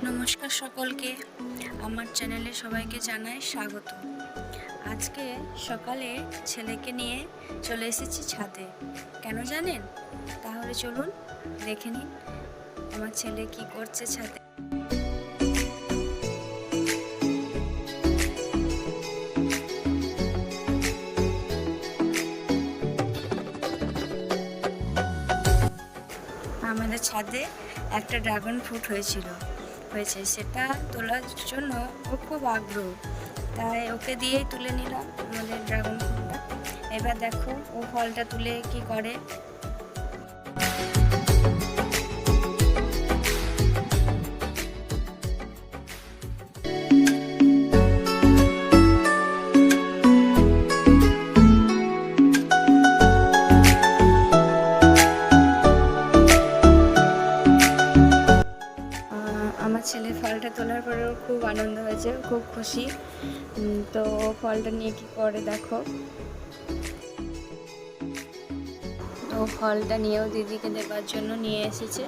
নমস্কার সকলকে, আমার চ্যানেলে সবাইকে জানাই স্বাগত। আজকে সকালে ছেলেকে নিয়ে চলে এসেছি ছাদে। কেন জানেন? তাহলে চলুন দেখে নিন আমার ছেলে কি করছে ছাদে। আমাদের ছাদে একটা ড্রাগন ফ্রুট হয়েছে সেটা তোলার জন্য ও খুব আগ্রহ, তাই ওকে দিয়েই তুলে নিলাম আমাদের ড্রাগন ফ্রুটটা। এবার দেখো ও ফলটা তুলে কি করে। আমার ছেলে ফলটা তোলার পরেও খুব আনন্দ হয়েছে, খুব খুশি। তো ফলটা নিয়ে কি করে দেখো। তো ফলটা নিয়েও দিদিকে দেবার জন্য নিয়ে এসেছে।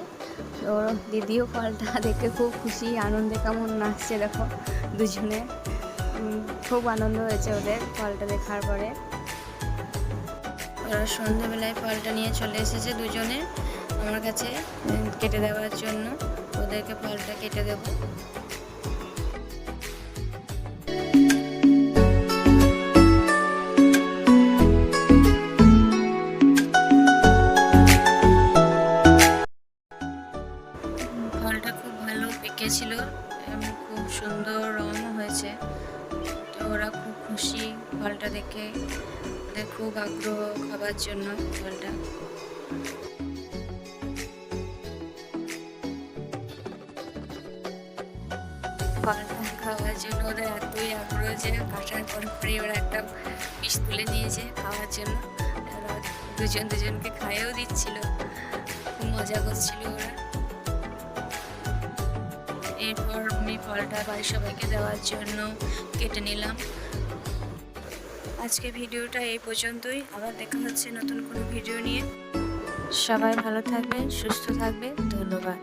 তো দিদিও ফলটা দেখে খুব খুশি, আনন্দে কেমন নাচছে দেখো দুজনে। খুব আনন্দ হয়েছে ওদের ফলটা দেখার পরে। ওরা সন্ধ্যাবেলায় ফলটা নিয়ে চলে এসেছে দুজনে আমার কাছে কেটে দেওয়ার জন্য। ওদেরকে ফলটা কেটে দেব। ফলটা খুব ভালো পেকেছিল এবং খুব সুন্দর রঙও হয়েছে। তো ওরা খুব খুশি ফলটা দেখে, ওদের খুব আগ্রহ খাবার জন্য ফলটা। ফলটা খাওয়ার জন্য ওদের এতই আগ্রহ যে কাটার পরে ওরা একটা পিস তুলে নিয়েছে খাওয়ার জন্য। ওরা দুজনকে খাইয়েও দিচ্ছিল, খুব মজা করছিল ওরা। এরপর আমি ফলটা বাড়ির সবাইকে দেওয়ার জন্য কেটে নিলাম। আজকে ভিডিওটা এই পর্যন্তই, আবার দেখা হচ্ছে নতুন কোনো ভিডিও নিয়ে। সবাই ভালো থাকবেন, সুস্থ থাকবেন, ধন্যবাদ।